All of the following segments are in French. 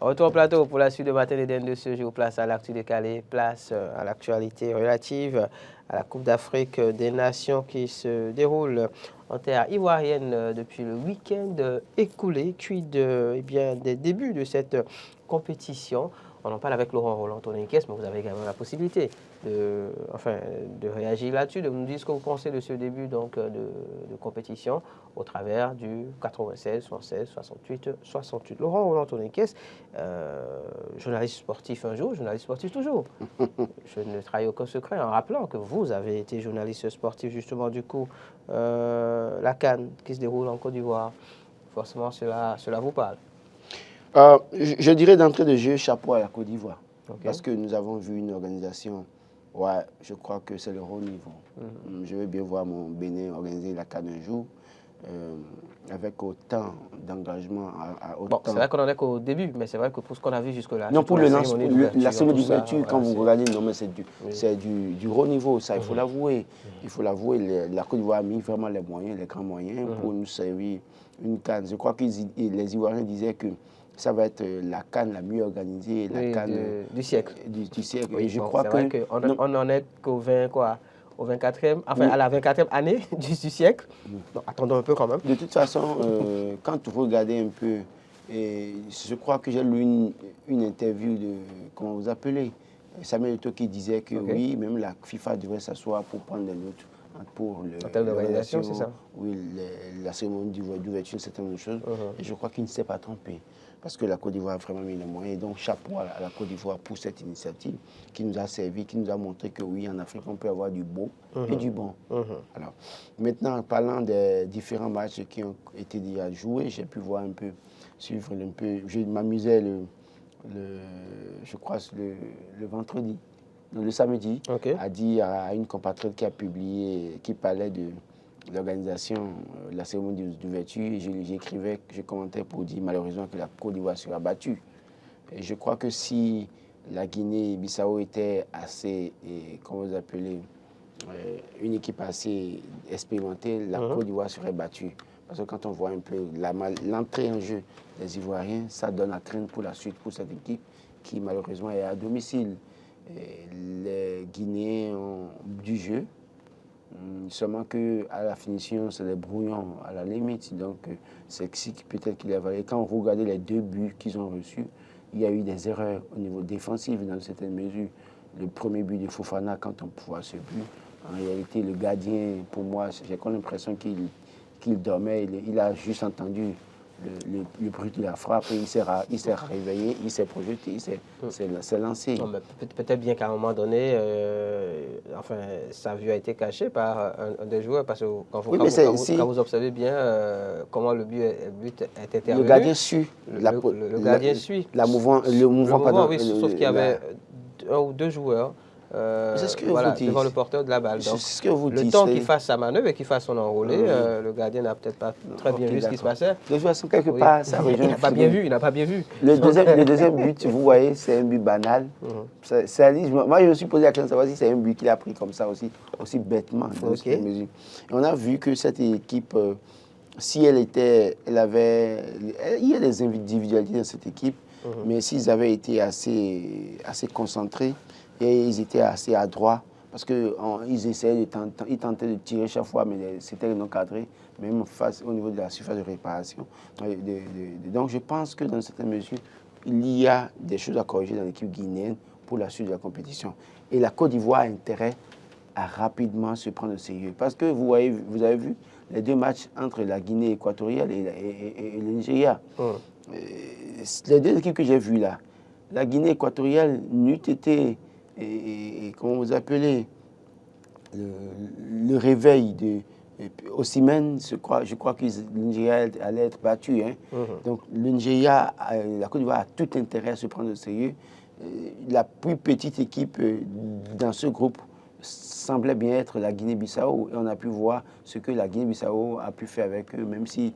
Retour au plateau pour la suite de Matin d'Éden de ce jour. Place à l'actu décalé, place à l'actualité relative à la Coupe d'Afrique des Nations qui se déroule en terre ivoirienne depuis le week-end écoulé, puis des débuts de cette compétition. On en parle avec Laurent Roland Toninquès, mais vous avez également la possibilité de réagir là-dessus, de nous dire ce que vous pensez de ce début de compétition au travers du 96, 76, 68, 68. Laurent Roland Toninquès, journaliste sportif un jour, journaliste sportif toujours. Je ne trahis aucun secret en rappelant que vous avez été journaliste sportif justement du coup. La CAN qui se déroule en Côte d'Ivoire, forcément cela vous parle. Je dirais d'entrée de jeu, chapeau à la Côte d'Ivoire. Okay. Parce que nous avons vu une organisation, ouais, je crois que c'est le haut niveau. Je veux bien voir mon Bénin organiser la CAN un jour, avec autant d'engagement. Bon, c'est vrai qu'on en est qu'au début, mais c'est vrai que pour ce qu'on a vu jusque-là. Non, pour la cérémonie d'ouverture, quand vous regardez, non, mais c'est du haut niveau, ça, il faut l'avouer. Il faut l'avouer, la Côte d'Ivoire a mis vraiment les moyens, les grands moyens pour nous servir une CAN. Je crois que les Ivoiriens disaient que ça va être la CAN la mieux organisée, la CAN du siècle. Du siècle. Oui, et je bon, crois on n'en est qu'au 24e, enfin à la 24e année du siècle. Donc, attendons un peu quand même. De toute façon, quand vous regardez un peu, je crois que j'ai lu une interview de, comment vous appelez, Samuel Eto'o qui disait que oui, même la FIFA devrait s'asseoir pour prendre des notes pour l'organisation, c'est ça? Oui, la cérémonie d'ouverture, c'est une chose. Et je crois qu'il ne s'est pas trompé. Parce que la Côte d'Ivoire a vraiment mis les moyens. Et donc, chapeau à la Côte d'Ivoire pour cette initiative qui nous a servi, qui nous a montré que oui, en Afrique, on peut avoir du beau et du bon. Alors, maintenant, en parlant des différents matchs qui ont été déjà joués, j'ai pu voir un peu, suivre un peu. Je m'amusais, je crois, le vendredi. Le samedi, a dit à une compatriote qui a publié, qui parlait de l'organisation, la cérémonie d'ouverture, j'écrivais, je commentais pour dire malheureusement que la Côte d'Ivoire sera battue. Et je crois que si la Guinée-Bissau était assez, comment vous appelez, une équipe assez expérimentée, la Côte d'Ivoire serait battue. Parce que quand on voit un peu l'entrée en jeu des Ivoiriens, ça donne à craindre pour la suite pour cette équipe qui malheureusement est à domicile. Les Guinéens ont du jeu, seulement qu'à la finition, c'est des brouillons à la limite. Donc, c'est peut-être qu'il y a. Et quand on regarde les deux buts qu'ils ont reçus, il y a eu des erreurs au niveau défensif dans certaines mesures. Le premier but de Fofana, quand on voit ce but, en réalité, le gardien, pour moi, j'ai comme l'impression qu'il dormait. Il a juste entendu le bruit de la frappe, il s'est réveillé, il s'est projeté, il s'est lancé. Peut-être bien qu'à un moment donné, sa vue a été cachée par un des joueurs, parce que quand vous observez bien comment le but est intervenu. Le gardien suit. Le gardien suit. Le mouvement, oui, sauf qu'il y avait un ou deux joueurs devant le porteur de la balle. Donc, ce que vous le temps qu'il fasse sa manœuvre et qu'il fasse son enrôlé, le gardien n'a peut-être pas très bien vu ce qui se passait. De toute façon, quelque part, ça rejoint. Il n'a pas bien vu. Le deuxième but, vous voyez, c'est un but banal. Moi, je me suis posé la question de savoir si c'est un but qu'il a pris comme ça aussi bêtement. Dans cette mesure. Et on a vu que cette équipe, si il y a des individualités dans cette équipe, mais s'ils avaient été assez concentrés, et ils étaient assez adroits parce qu'ils essayaient ils tentaient de tirer chaque fois, mais c'était non cadré, même au niveau de la surface de réparation. Donc je pense que dans certaines mesures, il y a des choses à corriger dans l'équipe guinéenne pour la suite de la compétition. Et la Côte d'Ivoire a intérêt à rapidement se prendre au sérieux. Parce que vous avez vu les deux matchs entre la Guinée équatoriale et le Nigeria. Les deux équipes que j'ai vues là, la Guinée équatoriale n'eût été... comment vous appelez, le réveil de Osimhen, je crois que le Nigeria allait être battu. Donc le Nigeria, la Côte d'Ivoire a tout intérêt à se prendre au sérieux. La plus petite équipe dans ce groupe semblait bien être la Guinée-Bissau, et on a pu voir ce que la Guinée-Bissau a pu faire avec eux, même si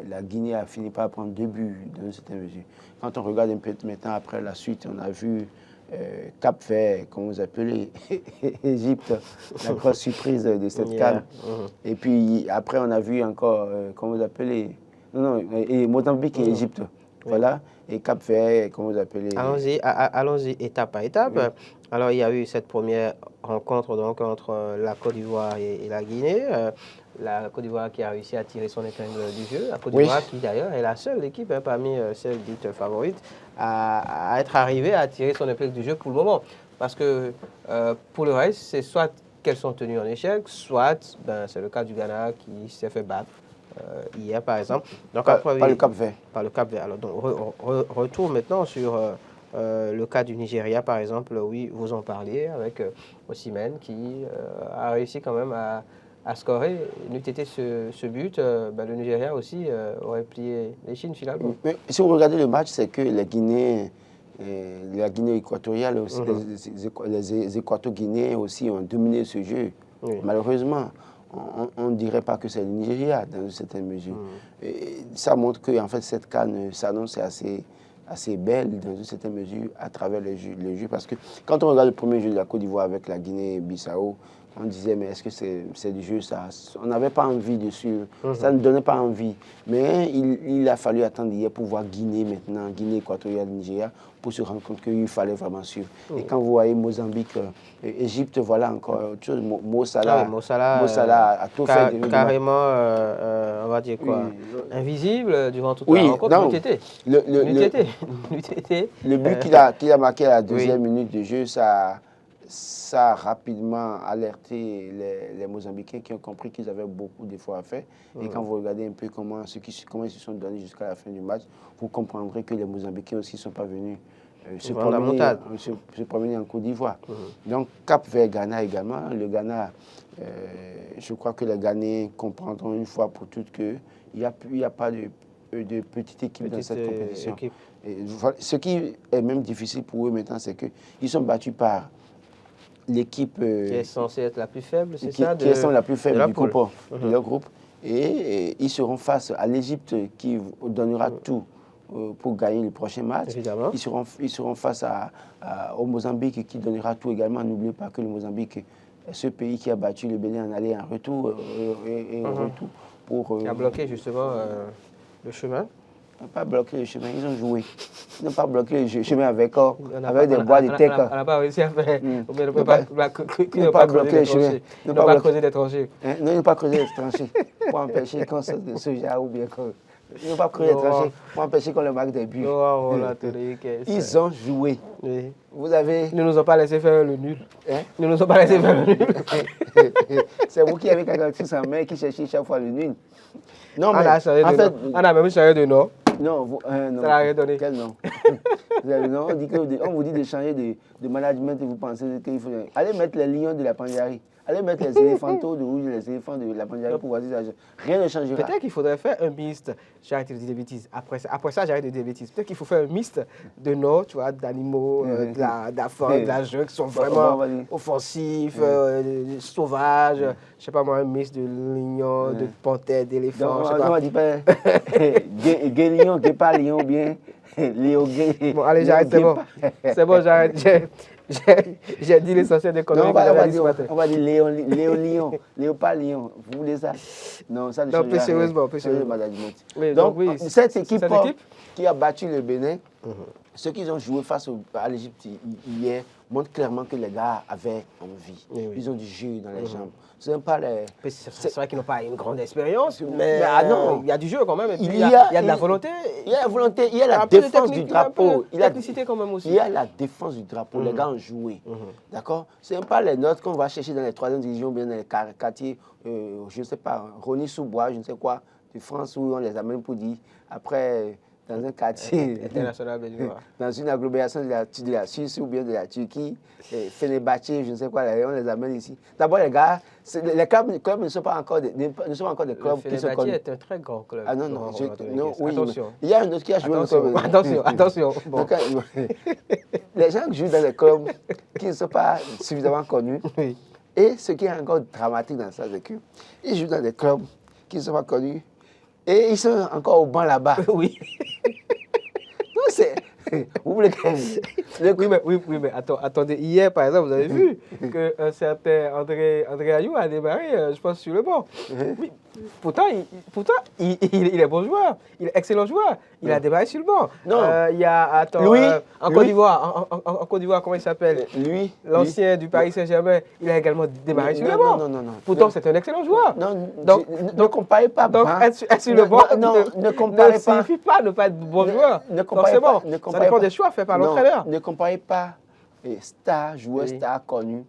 la Guinée a fini par prendre 2 buts dans cette mesure. Quand on regarde un peu maintenant après la suite, on a vu Cap-Vert, comme vous appelez, Égypte, la grosse surprise de cette CAN. Et puis après, on a vu encore, comment vous appelez, et Mozambique et Égypte. Voilà. Et Cap-Vert, comment vous appelez? Allons-y étape par étape. Oui. Alors, il y a eu cette première rencontre donc, entre la Côte d'Ivoire et la Guinée. La Côte d'Ivoire qui a réussi à tirer son épingle du jeu. La Côte d'Ivoire qui, d'ailleurs, est la seule équipe parmi celles dites favorites à être arrivée à tirer son épingle du jeu pour le moment. Parce que pour le reste, c'est soit qu'elles sont tenues en échec, soit c'est le cas du Ghana qui s'est fait battre. Hier, par exemple. Donc, par le Cap-Vert. Par le Cap-Vert. Alors, donc, retour maintenant sur le cas du Nigeria, par exemple. Oui, vous en parliez avec Osimhen qui a réussi quand même à scorer. N'eût été ce but, le Nigeria aussi aurait plié les Chines finalement. Mais si vous regardez le match, c'est que la Guinée équatoriale, aussi, les Équato-Guinéens aussi ont dominé ce jeu. Oui. Malheureusement, on ne dirait pas que c'est le Nigeria dans une certaine mesure. Et ça montre que en fait, cette CAN s'annonce assez belle dans une certaine mesure à travers le jeu. Parce que quand on regarde le premier jeu de la Côte d'Ivoire avec la Guinée-Bissau, on disait, mais est-ce que c'est du jeu ça? On n'avait pas envie dessus, ça ne donnait pas envie. Mais il a fallu attendre hier pour voir Guinée maintenant, Guinée équatoriale, Nigeria, pour se rendre compte qu'il fallait vraiment suivre. Et quand vous voyez Mozambique, Égypte, voilà encore autre chose. Mo Salah a tout fait. Carrément, on va dire quoi, invisible durant toute la rencontre. Le but qu'il a marqué à la deuxième minute de jeu, ça a rapidement alerté les Mozambicains qui ont compris qu'ils avaient beaucoup d'efforts à faire. Et quand vous regardez un peu comment ils se sont donnés jusqu'à la fin du match, vous comprendrez que les Mozambicains aussi ne sont pas venus se promener en Côte d'Ivoire. Donc Cap vers Ghana également. Le Ghana, je crois que les Ghanéens comprendront une fois pour toutes qu'il n'y a pas de petite équipe dans cette compétition. Et ce qui est même difficile pour eux maintenant, c'est qu'ils sont battus par l'équipe qui est censée être la plus faible, c'est ça? Qui est la plus faible du groupe, de leur groupe. Et ils seront face à l'Égypte qui donnera tout pour gagner le prochain match. Évidemment. Ils seront face au Mozambique qui donnera tout également. N'oubliez pas que le Mozambique est ce pays qui a battu le Bénin en aller en retour. Qui a bloqué justement le chemin. Ils n'ont pas bloqué le chemin, ils ont joué. Ils n'ont pas bloqué le chemin avec des bois de tech. On n'a pas réussi à faire. Ils n'ont pas bloqué le chemin. Ils n'ont pas creusé des tranchées. Non, ils n'ont pas creusé des tranchées pour empêcher qu'on sorte de soja ou bien qu'on. Ils n'ont pas creusé des tranchées pour empêcher qu'on leur marque des buts. Ils ont joué. Oui. Vous avez. Ils ne nous ont pas laissé faire le nul. Ils ne nous ont pas laissé faire le nul. C'est vous qui avez quelqu'un sans main qui cherchez chaque fois le nul. Non, mais on a même changé de nom. Non, ça n'a rien donné. Quel nom? On vous dit de changer de management et vous pensez qu'il faut. Allez mettre les lions de la Pandjari. Allez mettre les éléphantos de rouge, les éléphants de la Pandjari pour voir si ça change. Rien ne changera. Peut-être qu'il faudrait faire un mixte. J'arrête de dire des bêtises. Après ça, j'arrête de dire des bêtises. Peut-être qu'il faut faire un mixte de noms, tu vois, d'animaux, de la faune, de la jungle qui sont vraiment offensifs, sauvages. Je ne sais pas moi, un mixte de lions, de panthères, d'éléphants. On ne dit pas gay lion, gay pas lion, bien. Léo gay. Bon, allez, j'arrête, c'est bon. C'est bon, j'arrête. J'ai dit l'essentiel des conneries que j'avais dit ce matin. On va dire Léo pas lion. Vous voulez ça? Non, ça ne change rien. Non, sérieusement. Oui, donc, cette équipe qui a battu le Bénin, ceux qui ont joué face à l'Égypte hier montrent clairement que les gars avaient envie. Oui. Ils ont du jus dans les jambes. C'est pas les... C'est vrai qu'ils n'ont pas une grande expérience, mais non. Il y a du jeu quand même. Et puis il y a de la volonté. Il y a la volonté, il y a la défense du drapeau. Il y a la technicité quand même aussi. Il y a la défense du drapeau. Les gars ont joué. D'accord? Ce n'est pas les notes qu'on va chercher dans les 3e divisions, bien dans les quartiers, je ne sais pas, Rony-sous-Bois, je ne sais quoi, de France, où on les amène pour dire, après... dans un quartier international, dans une agglomération de la Suisse ou bien de la Turquie, Fenerbahçe, je ne sais quoi, on les amène ici. D'abord, les gars, les clubs ne sont pas encore des clubs qui sont connus. Fenerbahçe est un très grand club. Ah non, oui. Attention. Il y a un autre qui a joué dans le club. Attention. Bon. Donc, les gens qui jouent dans les clubs qui ne sont pas suffisamment connus, et ce qui est encore dramatique dans ça, c'est qu'ils jouent dans des clubs qui ne sont pas connus, et ils sont encore au banc là-bas. Oui. Vous voulez que... Oui, mais attendez, hier, par exemple, vous avez vu qu'un certain André Ayou a démarré, je pense, sur le banc. Oui, pourtant, il est bon joueur, il est excellent joueur. Il a démarré sur le banc. Non. Il y a, en Côte d'Ivoire, comment il s'appelle? L'ancien du Paris Saint-Germain, il a également démarré sur le banc. Non. Pourtant, c'est un excellent joueur. Donc, ne comparez pas. Donc, être sur le banc ne comparez ne signifie pas ne pas être bon joueur. Forcément, ça dépend des choix faits par l'entraîneur. Ne comparez pas star, joueur star connu,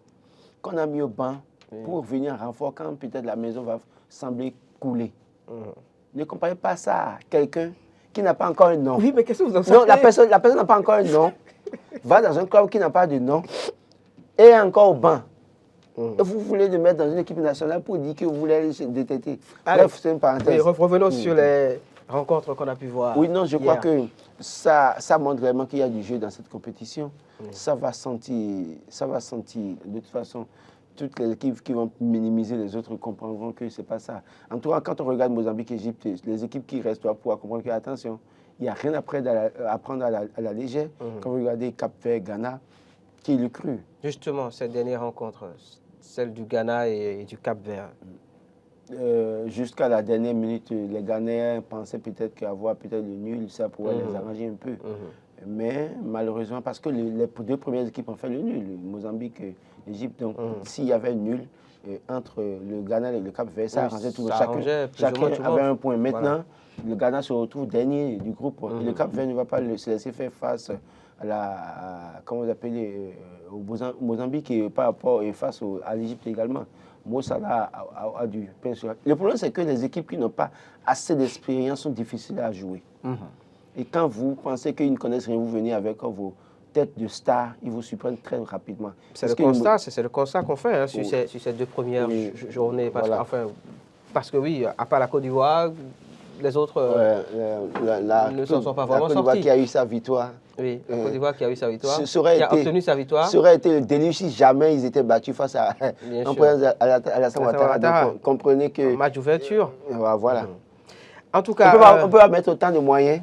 qu'on a mis au banc pour venir en renfort quand peut-être la maison va sembler couler. Ne comparez pas ça à quelqu'un qui n'a pas encore un nom. Oui, mais qu'est-ce que vous en savez? Non, la personne n'a pas encore un nom, va dans un club qui n'a pas de nom et est encore au banc. Et vous voulez le mettre dans une équipe nationale pour dire que vous voulez aller se détecter. Bref, c'est une parenthèse. Oui, revenons sur les rencontres qu'on a pu voir. Oui, non, je crois que ça montre vraiment qu'il y a du jeu dans cette compétition. Ça va sentir, de toute façon, toutes les équipes qui vont minimiser les autres comprendront que ce n'est pas ça. En tout cas, quand on regarde Mozambique et Égypte, les équipes qui restent doivent pouvoir comprendre que, attention, il n'y a rien à prendre à la légère. Quand vous regardez Cap-Vert, Ghana, qui le cru? Justement, cette dernière rencontre, celle du Ghana et du Cap-Vert. Jusqu'à la dernière minute, les Ghanéens pensaient peut-être qu'avoir peut-être le nul, ça pourrait les arranger un peu. Mais malheureusement, parce que les deux premières équipes ont fait le nul, Mozambique et l'Égypte. Donc, s'il y avait un nul entre le Ghana et le Cap-Vert, ça arrangeait tout le monde. Chacun avait un point. Maintenant, le Ghana se retrouve dernier du groupe. Et le Cap-Vert ne va pas se laisser faire face comment vous appelez, au Mozambique et par rapport et face à l'Égypte également. Mo Salah a dû penser. Le problème, c'est que les équipes qui n'ont pas assez d'expérience sont difficiles à jouer. Et quand vous pensez qu'ils ne connaissent rien, vous venez avec vos têtes de stars, ils vous surprennent très rapidement. C'est le constat qu'on fait sur ces deux premières journées. Parce que oui, à part la Côte d'Ivoire, les autres ne s'en sont pas vraiment sortis. La Côte d'Ivoire qui a eu sa victoire. Oui, la Côte d'Ivoire qui a eu sa victoire, qui a obtenu sa victoire. Ça aurait été le déluge si jamais ils étaient battus face à Alassane Ouattara. Donc, comprenez que... Match d'ouverture. Voilà. En tout cas, on peut pas mettre autant de moyens,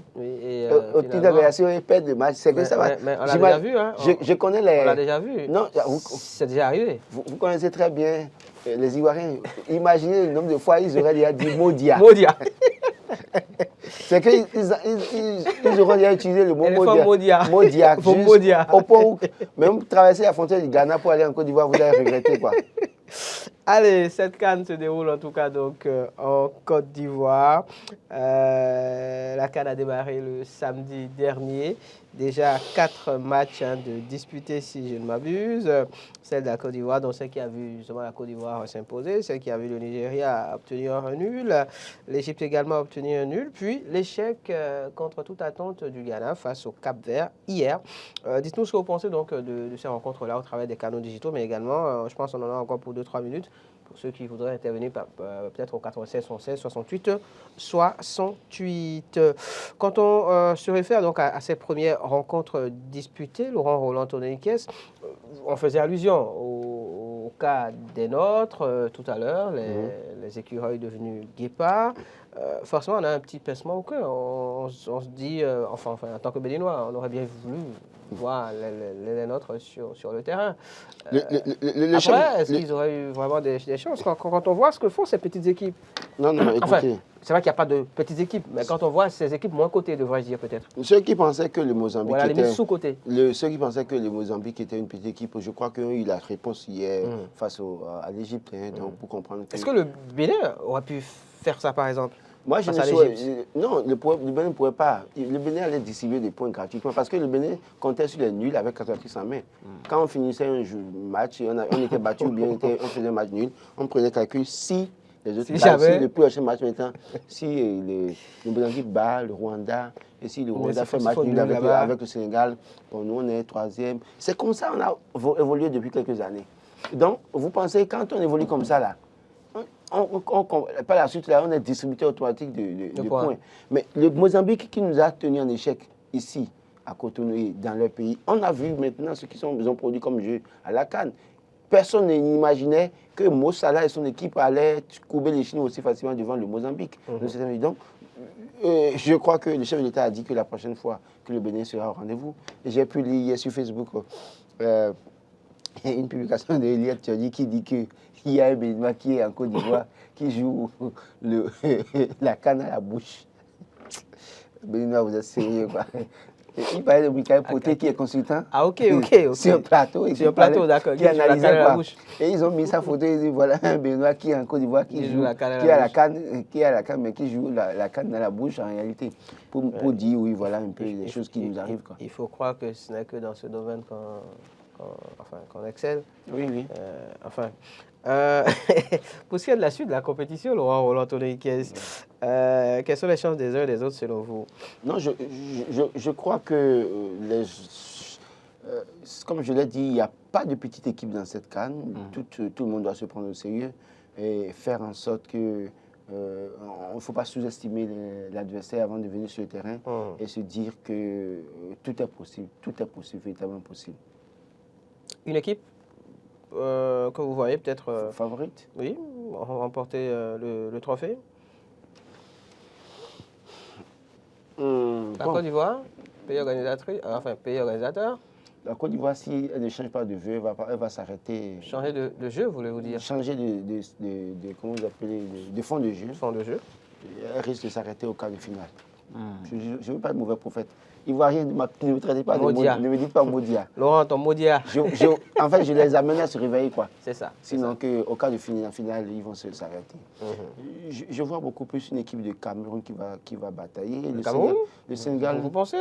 autant de réactions et perdre de match. C'est que ça va. Mais on l'a déjà vu. Hein. Je connais les... On l'a déjà vu. Non, c'est déjà arrivé. Vous connaissez très bien les Ivoiriens. Imaginez le nombre de fois ils auraient déjà dit Modia. C'est qu'ils auront déjà utilisé le mot Modia. Modia. Au point où, même traverser la frontière du Ghana pour aller en Côte d'Ivoire, vous allez regretter quoi. Allez, cette CAN se déroule en tout cas donc en Côte d'Ivoire. La CAN a démarré le samedi dernier. Déjà 4 matchs de disputés si je ne m'abuse. Celle de la Côte d'Ivoire, donc celle qui a vu justement la Côte d'Ivoire s'imposer, celle qui a vu le Nigeria obtenir un nul, l'Égypte également a obtenu un nul, puis l'échec contre toute attente du Ghana face au Cap-Vert hier. Dites-nous ce que vous pensez donc de ces rencontres-là au travers des canaux digitaux, mais également, je pense qu'on en a encore pour 2-3 minutes. Pour ceux qui voudraient intervenir peut-être au 96 76 68 68. Quand on se réfère donc à ces premières rencontres disputées, Laurent Roland Tononiquez, on faisait allusion au cas des nôtres tout à l'heure, les écureuils devenus guépards. Forcément, on a un petit pincement au cœur. On se dit, enfin, en tant que Béninois, on aurait bien voulu voir les nôtres sur le terrain. Après, est-ce qu'ils auraient eu vraiment des chances quand on voit ce que font ces petites équipes? Non, écoutez. Enfin, c'est vrai qu'il n'y a pas de petites équipes, mais quand on voit ces équipes moins cotées, devrais-je dire peut-être. Ceux qui pensaient que le Mozambique était sous-cotés. Ceux qui pensaient que le Mozambique était une petite équipe, je crois qu'ils ont eu la réponse hier face à l'Égypte. Donc pour comprendre. Est-ce que le Bénin aurait pu faire ça par exemple? Moi, je ne sais non, le Bénin ne pourrait pas. Le Bénin allait distribuer des points gratuitement parce que le Bénin comptait sur les nuls avec 4 en main. Quand on finissait un match, on était battu ou bien on faisait un match nul, on prenait calcul si les autres si le prochain match maintenant, si le Mozambique bat le Rwanda et si le Rwanda fait match nul avec le Sénégal, pour nous on est 3e. C'est comme ça qu'on a évolué depuis quelques années. Donc, vous pensez quand on évolue comme ça là, par la suite, là, on est distributeur automatique de points. Mais le Mozambique qui nous a tenus en échec ici, à Cotonou et dans leur pays, on a vu maintenant ce qu'ils ont produit comme jeu à la CAN. Personne n'imaginait que Mo Salah et son équipe allaient courber les Chinois aussi facilement devant le Mozambique. Donc, Je crois que le chef de l'État a dit que la prochaine fois que le Bénin sera au rendez-vous, et j'ai pu lire hier sur Facebook une publication de Eliette Thiodi qui dit qu'il y a un Béninois qui est en Côte d'Ivoire qui joue la canne à la bouche. Béninois, vous êtes sérieux, quoi. Il parlait de Michael Poté qui est consultant. Ah, ok. Sur un plateau. Sur un plateau, d'accord. Qui analysait quoi. Et ils ont mis sa photo et ils disent voilà un Béninois qui est en Côte d'Ivoire qui joue la canne, mais qui joue la canne dans la bouche en réalité. Pour dire, oui, voilà un peu les choses qui nous arrivent, quoi. Il faut croire que ce n'est que dans ce domaine qu'on excelle. Oui. Pour ce qui est de la suite de la compétition, Laurent Roland-Tonnerre, quelles sont les chances des uns et des autres selon vous? Non, je crois que, comme je l'ai dit, il n'y a pas de petite équipe dans cette CAN. Tout le monde doit se prendre au sérieux et faire en sorte que il ne faut pas sous-estimer l'adversaire avant de venir sur le terrain et se dire que tout est possible, véritablement possible. Une équipe que vous voyez peut-être favorite? Oui, remporter le trophée. La Côte d'Ivoire, pays organisateur. La Côte d'Ivoire, si elle ne change pas de vœu, elle va s'arrêter. Changer de jeu, voulez-vous dire? Changer comment vous appelez, de fond de jeu. Fond de jeu. Elle risque de s'arrêter au quart de finale. Je ne veux pas être mauvais prophète. Ivoirien, ne me traitez pas de Modia. Ne me dites pas Modia. Laurent, ton Modia. En fait, je les amène à se réveiller, quoi. C'est ça. Sinon, au cas de finale, ils vont s'arrêter. Je vois beaucoup plus une équipe de Cameroun qui va batailler. Le Cameroun? Le Sénégal. Vous pensez?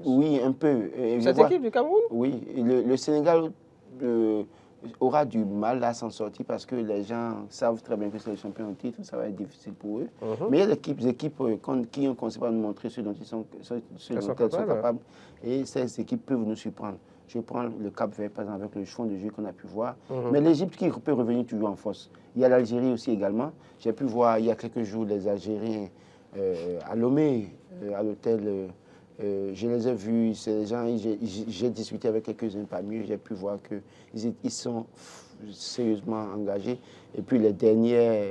Oui, un peu. Cette équipe du Cameroun? Oui. Le Sénégal aura du mal à s'en sortir parce que les gens savent très bien que c'est le champion en titre, ça va être difficile pour eux. Mais il y a des équipes qui ont commencé à nous montrer ce dont elles sont capables. Et ces équipes peuvent nous surprendre. Je prends le Cap-Vert, par exemple, avec le fond de jeu qu'on a pu voir. Mais l'Égypte qui peut revenir toujours en force. Il y a l'Algérie aussi également. J'ai pu voir il y a quelques jours les Algériens à Lomé, à l'hôtel. Je les ai vus, ces gens, j'ai discuté avec quelques-uns parmi eux, j'ai pu voir qu'ils sont sérieusement engagés. Et puis les dernières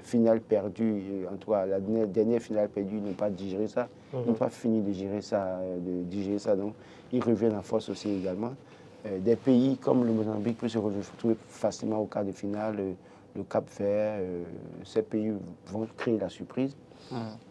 finales perdues, en tout cas la dernière finale perdue, ils n'ont pas digéré ça, ils n'ont pas fini de digérer ça, donc ils reviennent en force aussi également. Des pays comme le Mozambique peuvent se retrouver facilement au quart de finale, le Cap-Vert, ces pays vont créer la surprise.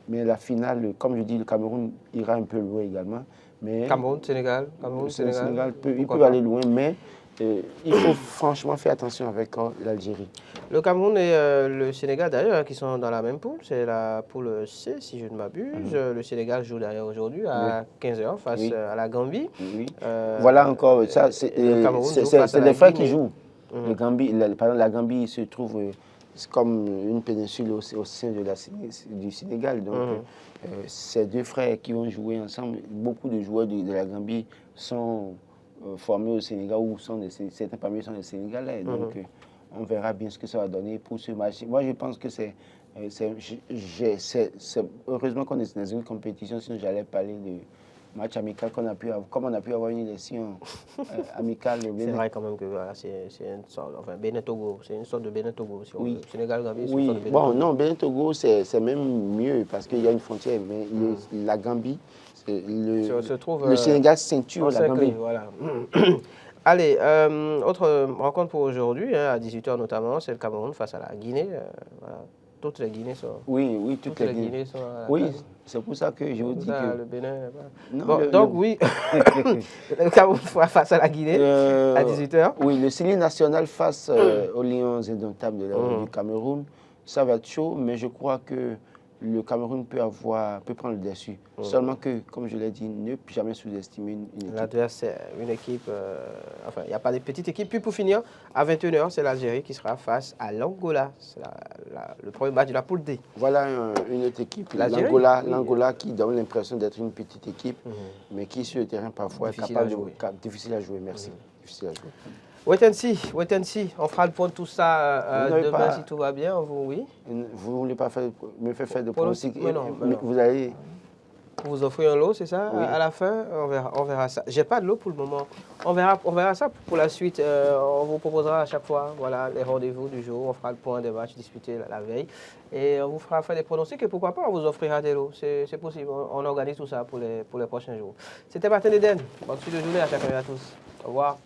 Mais la finale, comme je dis, le Cameroun ira un peu loin également. Mais Cameroun, Sénégal. Sénégal peut aller loin, mais il faut franchement faire attention avec l'Algérie. Le Cameroun et le Sénégal, d'ailleurs, qui sont dans la même poule, c'est la poule C, si je ne m'abuse. Le Sénégal joue d'ailleurs aujourd'hui à 15h face à la Gambie. Voilà encore, ça, c'est les frères qui jouent. La Gambie se trouve comme une péninsule au sein du Sénégal. Donc, ces deux frères qui vont jouer ensemble, beaucoup de joueurs de la Gambie sont formés au Sénégal ou certains parmi eux sont des Sénégalais. Donc, on verra bien ce que ça va donner pour ce match. Moi, je pense que c'est heureusement qu'on est dans une compétition, sinon j'allais parler de match amical qu'on a pu avoir, comme on a pu avoir une élection amicale. C'est vrai quand même que voilà, c'est une sorte, enfin Bénin-Togo, c'est une sorte de Bénin-Togo. Si oui. Sénégal-Gambie, c'est oui. une sorte de Bénin-Togo. Bon, non, Bénin-Togo, c'est même mieux parce qu'il y a une frontière, mais la Gambie, le Sénégal ceinture la Gambie. Voilà. Allez, autre rencontre pour aujourd'hui, à 18h notamment, c'est le Cameroun face à la Guinée. Voilà. Toutes les Guinées sont. Oui, toutes les Guinées sont. Oui, c'est pour ça que je vous dis que. Le Bénin. Non, bon, donc, oui, le Cameroun face à la Guinée à 18h. Oui, le Série national face aux Lions indomptables du Cameroun, ça va être chaud, mais je crois que le Cameroun peut prendre le dessus. Seulement que, comme je l'ai dit, ne jamais sous-estimer une équipe. L'adversaire, une équipe, enfin, il n'y a pas de petite équipe. Puis pour finir, à 21h, c'est l'Algérie qui sera face à l'Angola. C'est le premier match de la poule D. Voilà une autre équipe, l'Angola qui donne l'impression d'être une petite équipe, mais qui sur le terrain parfois est capable difficile à jouer. Merci. Difficile à jouer. Wait and see. On fera le point de tout ça demain si tout va bien. Oui. Vous ne voulez pas me faire faire de pronostics. Non. Vous allez. pour vous offrir un lot, c'est ça? Oui. À la fin, on verra ça. J'ai pas de lot pour le moment. On verra ça pour la suite. On vous proposera à chaque fois, voilà, les rendez-vous du jour. On fera le point des matchs disputés la veille. Et on vous fera faire des pronostics et pourquoi pas, on vous offrira des lots. C'est possible. On organise tout ça pour les prochains jours. C'était Martin Eden. Bonne suite de journée à chacun et à tous. Au revoir.